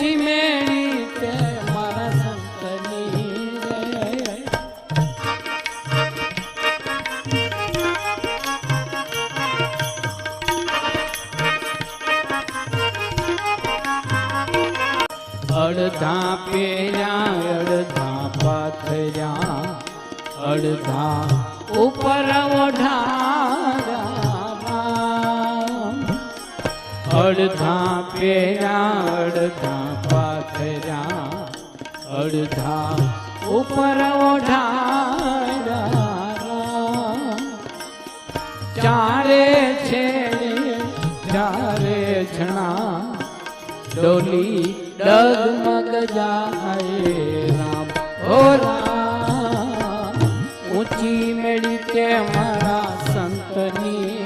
ઊંચી મેળી તે મારા સંતની રે અડધા પેર્યા અડધા પાથર્યા અડધા ઉપર ઓઢારા અડધા પેર્યા અડધા પાથર્યા અડધા ઉપર ઓઢારા ચારે છેડે ચારે જણા ડોલી ડગમગ જાય રામ ઓ રામ ઊંચી મેળી તે મારા સંતની